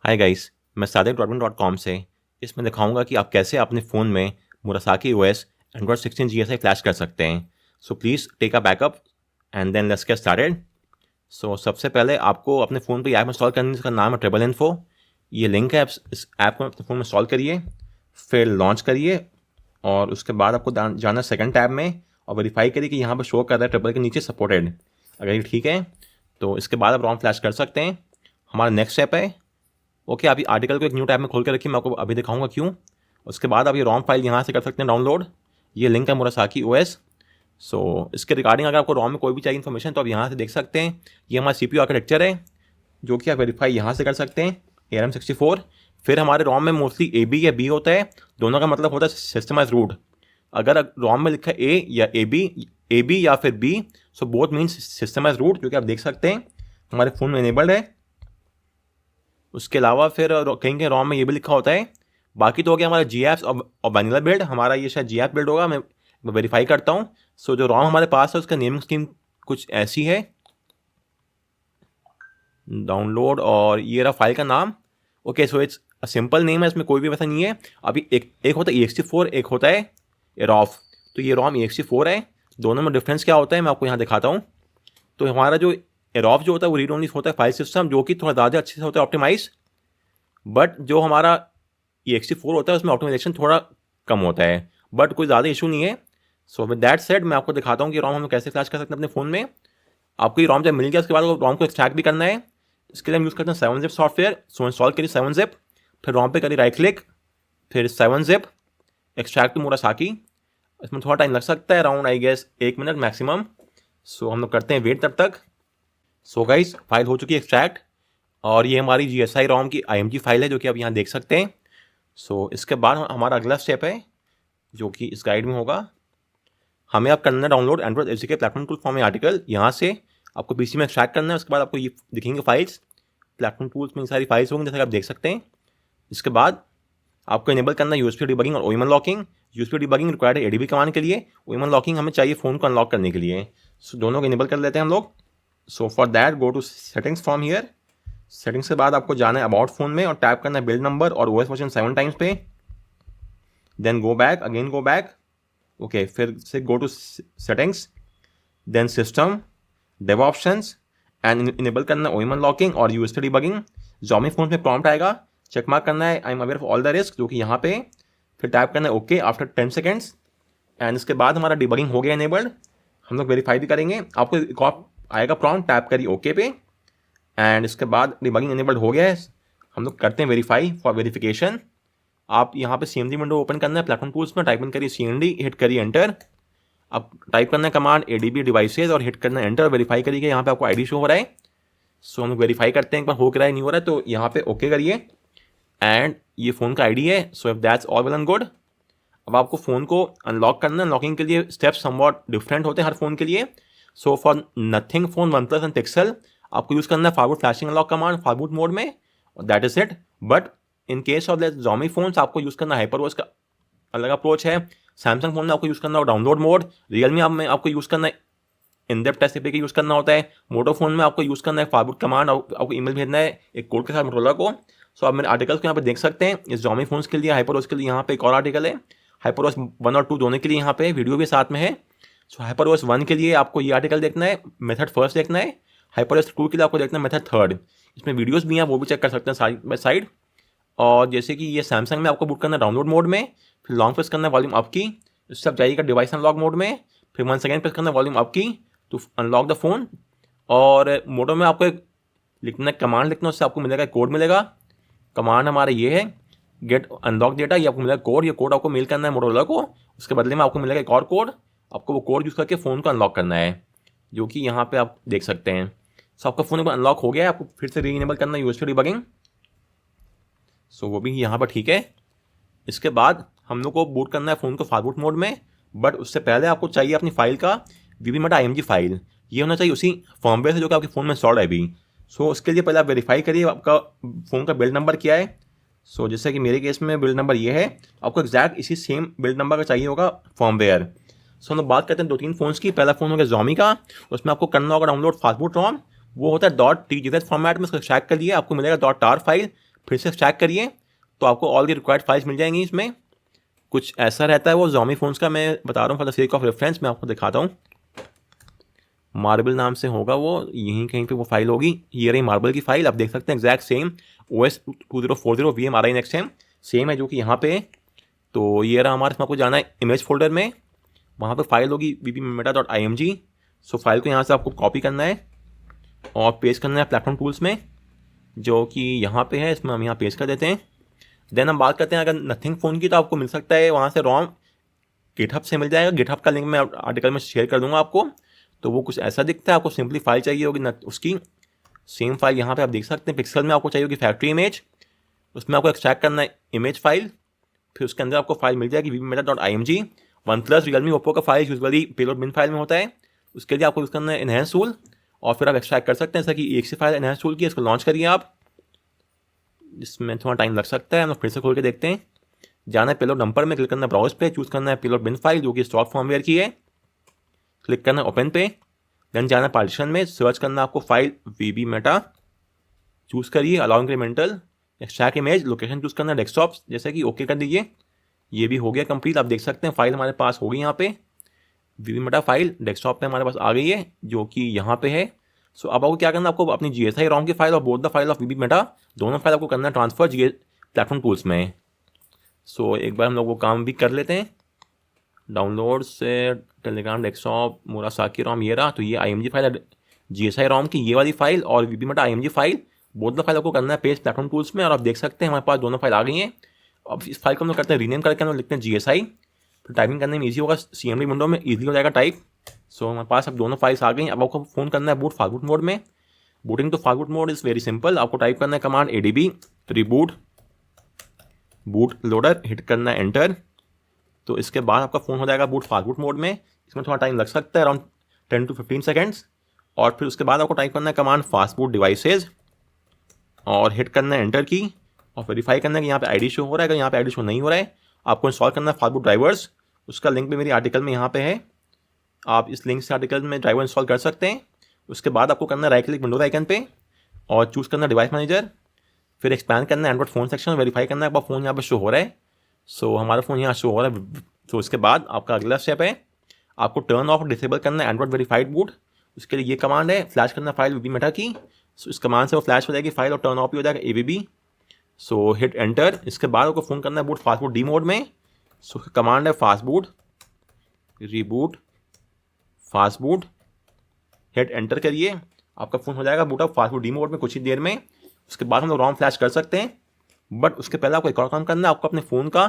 Hi guys, मैं sadik.com से इसमें दिखाऊंगा कि आप कैसे अपने फ़ोन में Murasaki OS Android 16 GSI flash कर सकते हैं। So please take a backup and then let's get started. So सबसे पहले आपको अपने फ़ोन पे ये ऐप इंस्टॉल करने, जिसका नाम है ट्रिपल इन्फो। ये लिंक है, इस ऐप को अपने फ़ोन में इंस्टॉल करिए, फिर लॉन्च करिए और उसके बाद आपको जाना सेकंड टैब में और वेरीफाई करिए कि यहाँ पर शो कर रहा है ट्रिपल के नीचे सपोर्टेड। अगर ये ठीक है तो इसके बाद आप रॉम फ्लैश कर सकते हैं। हमारा नेक्स्ट स्टेप है, ओके, आप ये आर्टिकल को एक न्यू टैब में खोल कर रखिए, मैं आपको अभी दिखाऊंगा क्यों। उसके बाद आप ये रॉम फाइल यहाँ से कर सकते हैं डाउनलोड। ये लिंक है मुरासाकी ओएस। सो इसके रिगार्डिंग अगर आपको रॉम में कोई भी चाहिए इन्फॉर्मेशन तो आप यहाँ से देख सकते हैं। ये हमारा CPU आर्किटेक्चर है जो कि आप वेरीफाई यहाँ से कर सकते हैं, ARM64। फिर हमारे रॉम में मोस्टली AB या B होता है, दोनों का मतलब होता है सिस्टमाइज रूट। अगर रॉम में लिखा है A या AB या फिर B, so both means systemise root, जो कि आप देख सकते हैं हमारे फ़ोन में इनेबल्ड है। उसके अलावा फिर कहीं कहीं रॉम में ये भी लिखा होता है। बाकी तो हो गया हमारा जी एप्स और वैनिला बिल्ड। हमारा ये शायद जी ऐप बिल्ड होगा, मैं वेरीफाई करता हूँ। सो जो रॉम हमारे पास है उसका नेमिंग स्कीम कुछ ऐसी है, डाउनलोड, और ये रहा फाइल का नाम। Okay, so it's a simple name है, इसमें कोई भी वैसा नहीं है। अभी एक होता है ext4, एक होता है एरॉफ। तो ये रॉम ext4 है। दोनों में डिफरेंस क्या होता है मैं आपको यहाँ दिखाता हूँ। तो हमारा जो एरॉफ जो होता है वो रीड ओनली होता है फाइल सिस्टम, जो कि थोड़ा ज़्यादा अच्छे से होता है ऑप्टिमाइज। बट जो हमारा ext4 होता है उसमें ऑप्टिमाइजेशन थोड़ा कम होता है, बट कोई ज़्यादा इशू नहीं है। सो विद दैट सेड मैं आपको दिखाता हूँ कि रॉम हम कैसे फ्लैश कर सकते हैं अपने फ़ोन में। आपको ये रॉम जब मिल गया उसके बाद रॉम को एक्सट्रैक्ट भी करना है। इसके लिए हम यूज़ करते हैं 7-zip सॉफ्टवेयर। सो इंस्टॉल करिए 7-zip, फिर रॉम पे करिए राइट क्लिक, फिर 7-zip एक्सट्रैक्ट टू मुरासाकी। इसमें थोड़ा टाइम लग सकता है, around I guess 1 minute maximum. So हम लोग करते हैं वेट तब तक। सो गाइस, फाइल हो चुकी है एक्सट्रैक्ट, और ये हमारी GSI रॉम की IMG फाइल है जो कि आप यहाँ देख सकते हैं। सो इसके बाद हमारा अगला स्टेप है जो कि इस गाइड में होगा। हमें आप करना है download Android SDK platform tool form article. यहाँ से आपको PC में एक्सट्रैक्ट करना है। उसके बाद आपको ये दिखेंगे फाइल्स, प्लेटफॉर्म टूल्स में सारी फाइल्स होंगी जैसे कि आप देख सकते हैं। इसके बाद आपको इनेबल करना है यूएसपी डिबगिंग और OEM unlocking. USB debugging required है ADB कमांड के लिए, ओएम अनलॉकिंग हमें चाहिए फ़ोन को अनलॉक करने के लिए। सो दोनों को इनेबल कर लेते हैं हम लोग। So for that go to settings from here. Settings के बाद आपको जाना है अबाउट फ़ोन में और टैप करना है बिल्ड नंबर और OS वर्जन 7 टाइम्स पे। Then go back, again go back, okay, फिर से go to settings, then system, dev options, and enable करना है ओएम अनलॉकिंग और यूएसपी डिबगिंग। ज़ॉमी फोन में प्रॉम्प्ट आएगा, चेक मार्क करना है I am aware of all the risk, जो कि यहाँ पे, फिर टाइप करना है ओके आफ्टर 10 सेकेंड्स। एंड इसके बाद हमारा डिबगिंग हो गया इनेबल्ड। हम लोग वेरीफाई भी करेंगे, आपको एक और आएगा प्रॉम्प्ट, टैप करिए ओके पे। एंड इसके बाद डिबगिंग इनेबल्ड हो गया है। हम लोग करते हैं वेरीफाई फॉर वेरिफिकेशन। आप यहाँ पे CMD विंडो ओपन करना है प्लेटफॉर्म टूल्स में, टाइप इन करिए CMD, हिट करिए एंटर। अब टाइप करना है कमांड ADB डिवाइसेज और हिट करना है एंटर। वेरीफाई करिए यहाँ पे आपको ID शो हो रहा है। सो हम लोग वेरीफाई करते हैं एक बार हो रहा है नहीं हो रहा है, तो यहाँ पे ओके करिए। एंड ये फ़ोन का ID है। So if that's all well and good. अब आपको फ़ोन को अनलॉक करना है। अनलॉकिंग के लिए स्टेप्स समवॉट डिफरेंट होते हैं हर फ़ोन के लिए। So for Nothing phone, OnePlus and Pixel, आपको यूज़ करना है forward flashing unlock command forward mode में, that is it. But in case of Xiaomi phones आपको यूज़ करना है HyperOS का अलग अप्रोच है। सैमसंग फोन में आपको यूज़ करना होगा डाउनलोड मोड। रियलमी में आपको यूज़ करना है in depth test APK use करना होता है। मोटो फोन में आपको यूज़ करना है फॉरवर्ड कमांड, आपको ईमेल भेजना है एक कोड के साथ मोटोरोला को। सो आप मेरे आर्टिकल्स को यहाँ पे देख सकते हैं। इस Xiaomi फोन्स के लिए, HyperOS के लिए यहाँ पे एक और आर्टिकल है। HyperOS 1 और 2 दोनों के लिए यहाँ पे वीडियो भी साथ में है। सो HyperOS 1 के लिए आपको ये आर्टिकल देखना है, मेथड फर्स्ट देखना है। HyperOS 2 के लिए आपको देखना है मेथड थर्ड। इसमें वीडियोस भी हैं, वो भी चेक कर सकते हैं साइड बाय साइड। और जैसे कि ये सैमसंग में आपको बूट करना है डाउनलोड मोड में, फिर लॉन्ग प्रेस करना है वॉल्यूम अप की, इससे आप जाइएगा डिवाइस अनलॉक मोड में, फिर 1 सेकेंड प्रेस करना है वॉल्यूम अप की टू अनलॉक द फोन। और मोटो में आपको एक लिखना है कमांड लिखना, उससे आपको मिलेगा कोड मिलेगा। कमांड हमारा ये है गेट अनलॉक डेटा, ये आपको मिलेगा कोड। ये कोड आपको मेल करना है मोटोरोला को, उसके बदले में आपको मिलेगा एक और कोड। आपको वो कोड यूज़ करके फ़ोन को अनलॉक करना है, जो कि यहाँ पे आप देख सकते हैं। सो आपका फ़ोन एक बार अनलॉक हो गया है, आपको फिर से री इनेबल करना है यूएसपी डिबगिंग। सो वो भी यहाँ पर ठीक है। इसके बाद हम लोग को बूट करना है फ़ोन को फॉरवर्ड मोड में, बट उससे पहले आपको चाहिए अपनी फाइल का VB IMG फाइल। ये होना चाहिए उसी फॉर्मवेयर से जो कि आपके फ़ोन में इंस्टॉल्ड है अभी। सो उसके लिए पहले आप वेरीफाई करिए आपका फ़ोन का बिल्ड नंबर क्या है। सो जैसे कि मेरे केस में बिल्ड नंबर ये है, आपको एग्जैक्ट इसी सेम बिल्ड नंबर का चाहिए होगा फॉर्मवेयर। सो हम लोग बात करते हैं 2-3 फ़ोन्स की। पहला फ़ोन होगा Xiaomi का, उसमें आपको करना होगा डाउनलोड फास्टबूट रॉम। वो होता है .tgz फॉर्मेट में, उसको एक्सट्रैक्ट कर लिए आपको मिलेगा .tar फाइल। फिर से चेक करिए तो आपको ऑल दी रिक्वायर्ड फाइल्स मिल जाएंगी। इसमें कुछ ऐसा रहता है वो Xiaomi फ़ोन्स का, मैं बता रहा हूँ for the sake of reference. मैं आपको दिखाता हूँ, मार्बल नाम से होगा वो, यहीं कहीं पे वो फाइल होगी। ये रही मार्बल की फाइल, आप देख सकते हैं exact same OS 2040 VMRI next same है जो कि यहाँ पे है। तो ये रहा हमारे, इसमें आपको जाना है इमेज फोल्डर में, वहाँ पे फाइल होगी vbmeta.img। सो फाइल को यहाँ से आपको कॉपी करना है और पेस्ट करना है प्लेटफॉर्म टूल्स में, जो कि यहाँ पे है। इसमें हम यहाँ पेस्ट कर देते हैं। देन हम बात करते हैं अगर नथिंग फ़ोन की, तो आपको मिल सकता है वहाँ से रोम गिटहब से मिल जाएगा। गिटहब का लिंक मैं आर्टिकल में शेयर कर दूंगा आपको। तो वो कुछ ऐसा दिखता है, आपको सिंपली फाइल चाहिए होगी उसकी सेम फाइल यहाँ पे आप देख सकते हैं पिक्सल में आपको चाहिए होगी फैक्ट्री इमेज, उसमें आपको एक्सट्रैक्ट करना है इमेज फाइल, फिर उसके अंदर आपको फाइल मिल जाएगी vbmeta.img। OnePlus, Realme, Oppo का फाइल यूजुअली पेलोड बिन फाइल में होता है, उसके लिए आपको यूज़ करना है एनहेंस टूल और फिर आप एक्सट्रैक्ट कर सकते हैं। जैसा कि एक से फाइल एनहेंस टूल की, इसको लॉन्च करिए आप, इसमें थोड़ा टाइम लग सकता है, हम लोग फिर से खोल के देखते हैं। जाना है पेलोड नंबर में, क्लिक करना है ब्राउज पे, चूज़ करना है पेलोड बिन फाइल जो कि स्टॉक फॉर्मवेयर की है, क्लिक करना है ओपन पे। देन जाना है पार्टीशन में, सर्च करना है आपको फाइल vbmeta, चूज़ करिए allow incremental extract image, location choose करना है डेस्कटॉप, जैसे कि ओके कर दीजिए। ये भी हो गया कंप्लीट, आप देख सकते हैं फाइल हमारे पास हो गई यहाँ पे vbmeta फाइल डेस्कटॉप पे हमारे पास आ गई है जो कि यहाँ पे है। सो अब आपको क्या करना है, आपको अपनी GSI ROM की फाइल और both the file of vbmeta दोनों फाइल आपको करना है ट्रांसफर प्लेटफॉर्म टूल्स में। सो एक बार हम लोग वो काम भी कर लेते हैं। डाउनलोड से टेलीग्राम डेस्कटॉप मुरासाकी ROM ये रहा, तो ये IMG फाइल है GSI ROM की, ये वाली फाइल और vbmeta IMG file, both the file आपको करना है पेस्ट प्लेटफॉर्म टूल्स में। और आप देख सकते हैं हमारे पास दोनों फाइल आ गई हैं। अब इस फाइल को हम लोग करते हैं रीनेम करके, हम लोग लिखते हैं GSI, फिर टाइपिंग करने में ईजी होगा, CMD विंडो में ईजिली हो जाएगा टाइप। सो हमारे पास अब दोनों फाइल्स आ गई। अब आपको फ़ोन करना है बूट फारबूट मोड में। Booting to fastboot mode is very simple, आपको टाइप करना है command ADB reboot bootloader, hit करना है एंटर। तो इसके बाद आपका फ़ोन हो जाएगा बूट फारबूट मोड में। इसमें थोड़ा टाइम लग सकता है, अराउंड 10 to 15 सेकेंड्स। और फिर उसके बाद आपको टाइप करना है कमांड फास्ट बूट डिवाइसेज और हिट करना है एंटर की और वेरीफाई करना है कि यहाँ पे ID शो हो रहा है। अगर यहाँ पे ID शो नहीं हो रहा है, आपको इंस्टॉल करना है फारबूट ड्राइवर्स, उसका लिंक भी मेरी आर्टिकल में यहाँ पे है, आप इस लिंक से आर्टिकल में ड्राइवर इंस्टॉल कर सकते हैं। उसके बाद आपको करना है राइट क्लिक विंडोज आइकन पे और चूज़ करना है डिवाइस मैनेजर, फिर एक्सपैंड करना है एंड्रॉइड फ़ोन सेक्शन, वेरीफाई करना है आपका फ़ोन यहाँ पे शो हो रहा है। सो हमारा फ़ोन यहाँ शो हो रहा है। तो उसके बाद आपका अगला स्टेप है, आपको टर्न ऑफ डिसेबल करना है एंड्रॉइड वेरीफाइड बूट। उसके लिए ये कमांड है, फ्लैश करना फाइल vbmeta की। सो इस कमांड से वो फ्लैश हो जाएगी फाइल और टर्न ऑफ भी हो जाएगा ABB। सो हिट एंटर। इसके बाद आपको फ़ोन करना है boot fast boot D mode में। सो कमांड है fast boot reboot fast boot, hit enter करिए, आपका फ़ोन हो जाएगा boot up fast boot D mode में कुछ ही देर में। उसके बाद हम लोग ROM फ्लैश कर सकते हैं, बट उसके पहले आपको एक और काम करना है, आपको अपने फ़ोन का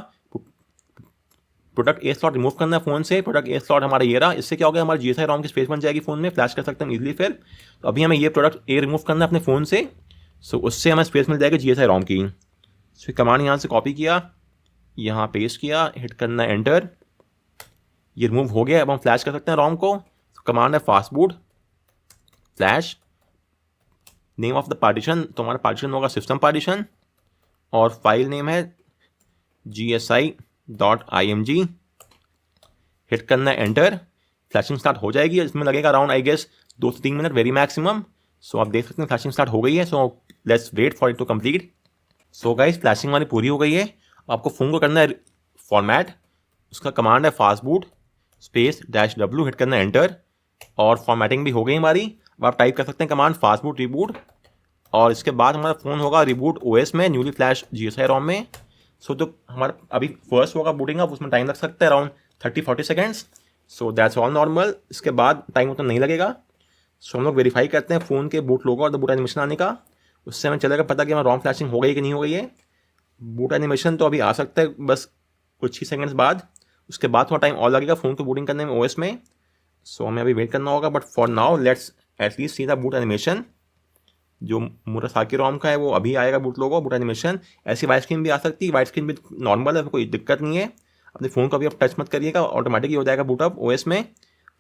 प्रोडक्ट A स्लॉट रिमूव करना है फ़ोन से। प्रोडक्ट A स्लॉट हमारा ये रहा, इससे क्या हो गया, हमारी GSI ROM की स्पेस बन जाएगी फ़ोन में, फ्लैश कर सकते हैं ईजिली। फिर तो अभी हमें ये प्रोडक्ट A रिमूव करना है अपने फ़ोन से, सो उससे हमें स्पेस मिल जाएगी GSI ROM की। सो कमांड यहाँ से कॉपी किया, यहाँ पेस्ट किया, हिट करना है एंटर, ये रिमूव हो गया। अब हम फ्लैश कर सकते हैं ROM को। कमांड है fast boot flash, name of the partition, तो हमारा पार्टीशन होगा सिस्टम पार्टीशन और फाइल नेम है GSI.img, हिट करना है एंटर, फ्लैशिंग स्टार्ट हो जाएगी। इसमें लगेगा अराउंड आई गेस 2 से 3 मिनट वेरी मैक्सिमम। सो आप देख सकते हैं फ्लैशिंग स्टार्ट हो गई है। So let's wait for it to complete. So guys flashing हमारी पूरी हो गई है। आपको फ़ोन को करना है फॉर्मेट, उसका कमांड है fast boot space -W, hit करना है एंटर और फॉर्मेटिंग भी हो गई हमारी। अब आप टाइप कर सकते हैं कमांड फास्ट बूट रिबूट और इसके बाद हमारा फ़ोन होगा रिबूट OS में न्यूली फ्लैश GSI ROM में। सो जो हमारा अभी फर्स्ट होगा बूटिंग अप, उसमें टाइम लग सकता है around 30-40 seconds. So that's all normal, इसके बाद टाइम उतना नहीं लगेगा। सो हम लोग वेरीफाई करते हैं फ़ोन के बूट लोगो और द बूट एनिमेशन आने का, उससे हमें चलेगा पता कि हमारा ROM फ्लैशिंग हो गई कि नहीं हो गई है। बूट एनिमेशन तो अभी आ सकता है बस कुछ ही सेकेंड्स बाद, उसके बाद थोड़ा टाइम और लगेगा फ़ोन को बूटिंग करने में OS में। सो हमें अभी वेट करना होगा, but for now let's at least see the boot animation. जो मुरासाकी ROM का है वो अभी आएगा बूट लोगो बूट एनिमेशन। ऐसी वाइट स्क्रीन भी आ सकती है, वाइट स्क्रीन भी नॉर्मल है, कोई दिक्कत नहीं है। अपने फ़ोन को अभी आप टच मत करिएगा, ऑटोमेटिकली हो जाएगा बूट अप OS में।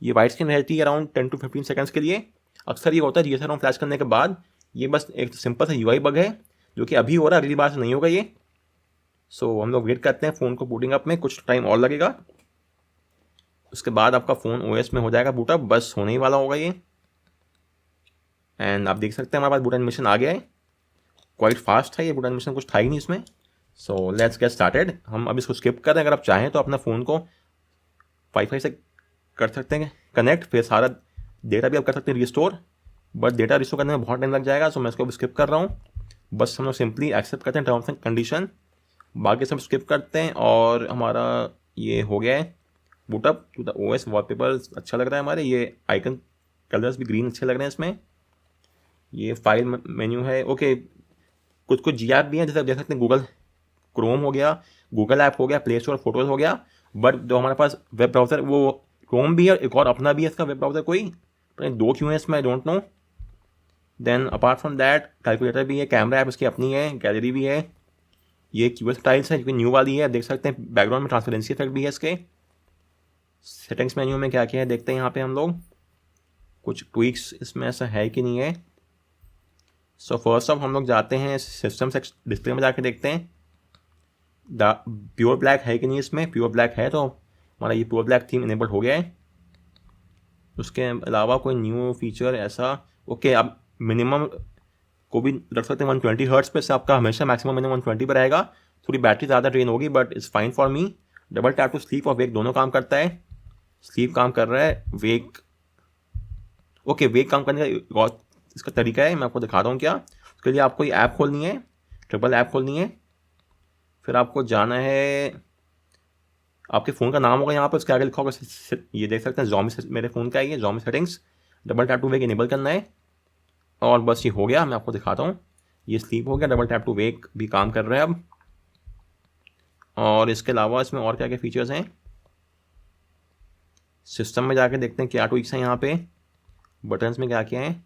ये वाइट स्क्रीन रहती है अराउंड 10 to 15 सेकंड्स के लिए। अक्सर ये होता है GSI ROM फ्लैश करने के बाद, ये बस एक सिंपल सा UI बग है जो कि अभी हो रहा है, अगली बार से नहीं होगा ये। सो हम लोग वेट करते हैं फ़ोन को बूटिंग अप में, कुछ टाइम और लगेगा। उसके बाद आपका फ़ोन OS में हो जाएगा बूट अप, बस होने ही वाला होगा ये। एंड आप देख सकते हैं हमारे पास बूट एनिमेशन आ गया है। क्वाइट फास्ट था, ये बूट एनिमेशन कुछ था ही नहीं इसमें। So let's get started. हम अब इसको स्किप कर रहे हैं। अगर आप चाहें तो अपना फ़ोन को वाईफाई से कर सकते हैं कनेक्ट, फिर सारा डेटा भी आप कर सकते हैं रिस्टोर, बट डेटा रिस्टोर करने में बहुत टाइम लग जाएगा, सो मैं इसको स्किप कर रहा हूँ। बस हम लोग सिंपली एक्सेप्ट करते हैं टर्म्स एंड कंडीशन, बाकी सब स्किप करते हैं और हमारा ये हो गया है boot up to the OS. Wallpaper अच्छा लग रहा है हमारे, ये आइकन कलर्स भी ग्रीन अच्छे लग रहे हैं इसमें। ये फाइल मेन्यू है, ओके। कुछ कुछ जी ऐप भी हैं, जैसे आप देख सकते हैं गूगल क्रोम हो गया, गूगल ऐप हो गया, प्ले स्टोर फोटोज़ हो गया। बट जो हमारे पास वेब ब्राउज़र वो क्रोम भी है, एक और अपना भी है इसका वेब ब्राउज़र, कोई पता नहीं दो क्यों है इसमें, I don't know. Then apart from that calculator भी है, कैमरा ऐप इसकी अपनी है, गैलरी भी है। ये क्यूएस स्टाइल्स है जो कि न्यू वाली है, देख सकते हैं बैकग्राउंड में ट्रांसपेरेंसी इफेक्ट भी है इसके। सेटिंग्स मेन्यू में क्या क्या है देखते हैं यहाँ पे हम लोग, कुछ ट्वीक्स इसमें ऐसा है कि नहीं है। सो फर्स्ट ऑफ हम लोग जाते हैं सिस्टम से डिस्प्ले में जाके देखते हैं प्योर ब्लैक है कि नहीं इसमें। प्योर ब्लैक है तो हमारा ये प्योर ब्लैक थीम इनेबल हो गया है। उसके अलावा कोई न्यू फीचर ऐसा, ओके। अब मिनिमम को भी रख सकते हैं 120 हर्ट्स पे, से आपका हमेशा मैक्सिमम मिनिमम 120 पर रहेगा। थोड़ी बैटरी ज़्यादा ड्रेन होगी but it's fine for me. Double tap to sleep और वेक दोनों काम करता है। स्लीप काम कर रहा है, वेक ओके, वेक काम करने का इसका तरीका है, मैं आपको दिखा रहा हूँ क्या। उसके लिए आपको ये ऐप खोलनी है, ट्रिपल ऐप खोलनी है, फिर आपको जाना है, आपके फ़ोन का नाम होगा यहाँ पर, उसके आगे लिखा होगा, ये देख सकते हैं ज़ॉमी, मेरे फ़ोन का है ये Xiaomi settings. Double tap to wake enable करना है और बस ये हो गया। मैं आपको दिखाता हूँ, ये स्लीप हो गया, डबल टैप टू वेक भी काम कर रहा है अब। और इसके अलावा इसमें और क्या क्या फीचर्स हैं, सिस्टम में जाके देखते हैं क्या ट्विक्स हैं यहाँ पे। बटन्स में क्या क्या हैं,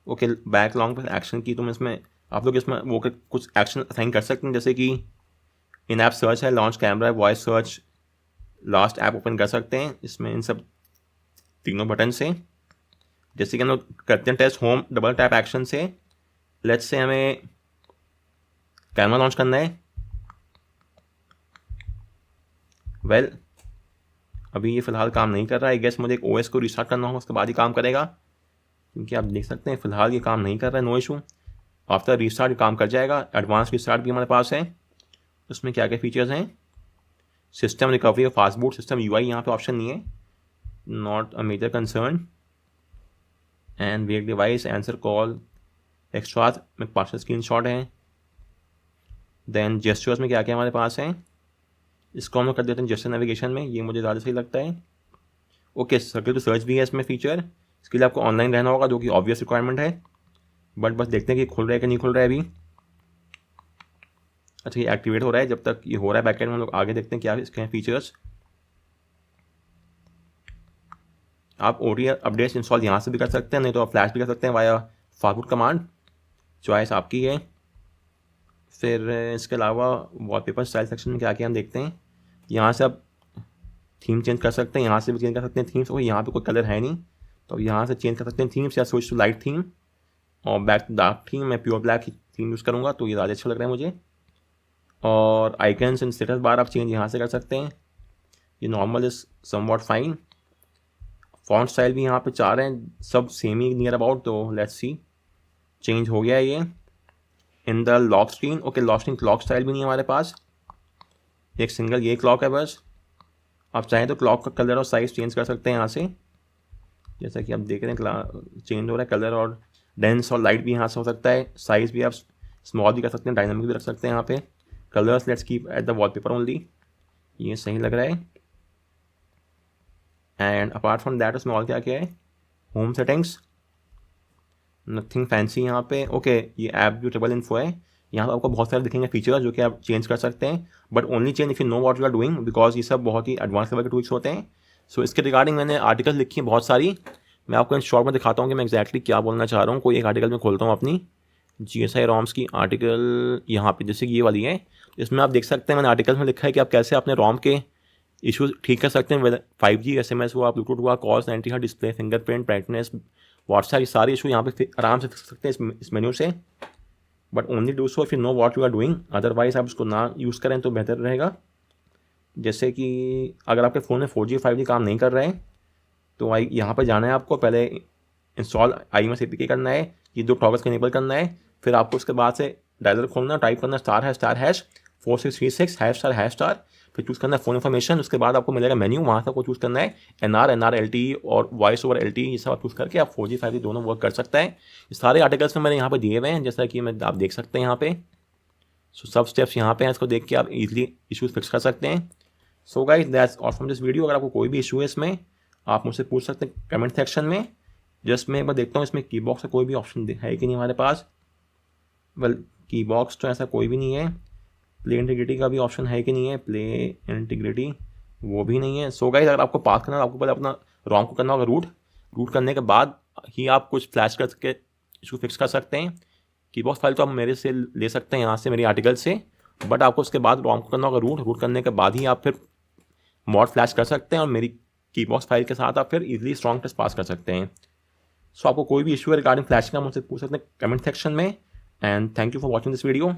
ओके। बैक लॉन्ग पर एक्शन की तुम इसमें आप लोग इसमें वो कुछ एक्शन असाइन कर सकते हैं, जैसे कि इन ऐप सर्च है, लॉन्च कैमरा है, voice search, last app open कर सकते हैं इसमें इन सब तीनों बटन से। जैसे कि हम लोग करते हैं test home double tap action से। लेट्स से हमें कैमरा लॉन्च करना है, वेल अभी ये फ़िलहाल काम नहीं कर रहा है। गेस मुझे एक ओएस को रिस्टार्ट करना होगा, उसके बाद ही काम करेगा, क्योंकि आप देख सकते हैं फ़िलहाल ये काम नहीं कर रहा है। नो इशू, आफ्टर रिस्टार्ट ये काम कर जाएगा। एडवांस रिस्टार्ट भी हमारे पास है, उसमें क्या क्या फीचर्स हैं, सिस्टम रिकवरी और फास्ट बूट। सिस्टम यूआई यहाँ पे ऑप्शन नहीं है, not a major concern. And wake device, answer call, extra में पार्सल स्क्रीन शॉट है। देन जेस्चर्स में क्या क्या हमारे पास है, इसको हम लोग कर देते हैं जेस्चर नेविगेशन में, ये मुझे ज़्यादा सही लगता है। ओके, सर्कल टू सर्च भी है इसमें फीचर, इसके लिए आपको ऑनलाइन रहना होगा, जो कि ऑब्वियस रिक्वायरमेंट है। बट बस देखते हैं कि खुल रहा है कि नहीं खुल रहा है अभी। अच्छा, ये एक्टिवेट हो रहा है, जब तक ये हो रहा है बैकएंड में हम लोग आगे देखते हैं क्या इसके हैं फीचर्स। आप ओटी अपडेट्स इंस्टॉल यहाँ से भी कर सकते हैं, नहीं तो आप फ्लैश भी कर सकते हैं वाया फास्टबूट कमांड, चॉइस आपकी है। फिर इसके अलावा वॉलपेपर स्टाइल सेक्शन में क्या क्या हम देखते हैं, यहाँ से आप थीम चेंज कर सकते हैं, यहाँ से भी चेंज कर सकते हैं थीम्स। और यहाँ पे कोई कलर है नहीं तो यहाँ से चेंज कर सकते हैं थीम्स, या स्विच टू लाइट थीम और बैक टू डार्क थीम। मैं प्योर ब्लैक की थीम यूज़ करूँगा तो ये ज़्यादा अच्छा लग रहा है मुझे। और आइकन्स एंड स्टेटस बार आप चेंज यहाँ से कर सकते हैं, ये normal is somewhat fine. Font style भी यहाँ पे चाह रहे हैं, सब सेम ही नियर अबाउट, तो लेट्स सी। चेंज हो गया है ये। In the lock screen, okay, lock screen clock style भी नहीं है हमारे पास, एक सिंगल ये क्लॉक है बस। आप चाहें तो क्लॉक का कलर और साइज़ चेंज कर सकते हैं यहाँ से, जैसा कि आप देख रहे हैं चेंज हो रहा है कलर, और डेंस और लाइट भी यहाँ से हो सकता है। साइज़ भी आप स्मॉल भी कर सकते हैं, डायनामिक भी रख सकते हैं यहाँ पे। Colours let's keep at the wallpaper only, ये सही लग रहा है। एंड अपार्ट फ्रॉम दैट उसमें और क्या क्या है, होम सेटिंग्स, नथिंग फैंसी यहाँ पे। ओके, ये ऐप जो ट्रिपल इन्फो है, यहाँ पर आपको बहुत सारे दिखेंगे फीचर्स जो कि आप चेंज कर सकते हैं, but only change if you know what you are doing, because ये सब बहुत ही एडवांस लेवल के ट्विक्स होते हैं। सो इसके रिगार्डिंग मैंने आर्टिकल लिखी है बहुत सारी, मैं आपको इन शॉर्ट में दिखाता हूँ कि मैं एक्जैक्टली क्या बोलना चाह रहा हूँ। कोई एक आर्टिकल में खोलता हूँ अपनी GSI ROMs की आर्टिकल यहाँ पे, जैसे कि ये वाली है, इसमें आप देख सकते हैं मैंने आर्टिकल में लिखा है कि आप कैसे अपने ROM के इशूज़ ठीक कर सकते हैं। 5G SMS हुआ, ब्लूटूथ हुआ, calls, 90 hertz display, fingerprint, brightness, WhatsApp, ये सारे इशू यहाँ पे आराम से फिक्स सकते हैं इस मेन्यू से। But only do so if you know what you are doing, otherwise आप उसको ना यूज़ करें तो बेहतर रहेगा। जैसे कि अगर आपके फ़ोन में 4G 5G काम नहीं कर रहे हैं तो यहाँ पर जाना है आपको, पहले इंस्टॉल IMS APK करना है, ये दो टॉगल्स को इनेबल करना है, फिर आपको उसके बाद से डायलर खोलना, टाइप करना *#4636##, फिर चूज़ करना है फ़ोन इन्फॉर्मेशन। उसके बाद आपको मिलेगा मेन्यू, वहाँ से आपको चूज़ करना है NR LTE और वॉइस ओवर LTE, ये सब आप चूज़ करके आप 4G 5G दोनों वर्क कर सकते हैं। ये सारे आर्टिकल्स में मैंने यहाँ पे दिए हुए हैं, जैसा कि आप देख सकते हैं यहाँ पे। सो सब स्टेप्स यहाँ पे हैं, इसको देख के आप इजीली इश्यूज फिक्स कर सकते हैं। So guys that's all from this video. अगर आपको कोई भी इशू है इसमें, आप मुझसे पूछ सकते हैं कमेंट सेक्शन में। जस्ट मैं एक बार देखता हूँ इसमें कीबॉक्स का कोई भी ऑप्शन है कि नहीं हमारे पास। वेल कीबॉक्स तो ऐसा कोई भी नहीं है। प्ले इंटीग्रिटी का भी ऑप्शन है कि नहीं है, प्ले इंटीग्रिटी वो भी नहीं है। सो गाइस अगर आपको पास करना है, आपको पहले अपना रोम को करना होगा रूट करने के बाद ही आप कुछ फ्लैश करके इसको फिक्स कर सकते हैं। कीबॉक्स फाइल तो आप मेरे से ले सकते हैं यहाँ से, मेरी आर्टिकल से, बट आपको उसके बाद रोम को करना होगा रूट करने के बाद ही आप फिर मॉड फ्लैश कर सकते हैं और मेरी कीबॉक्स फाइल के साथ आप फिर इजीली स्ट्रॉन्ग टेस्ट पास कर सकते हैं। सो आपको कोई भी इशू है रिगार्डिंग फ्लैश का, मुझसे पूछ सकते हैं कमेंट सेक्शन में। And thank you for watching this video.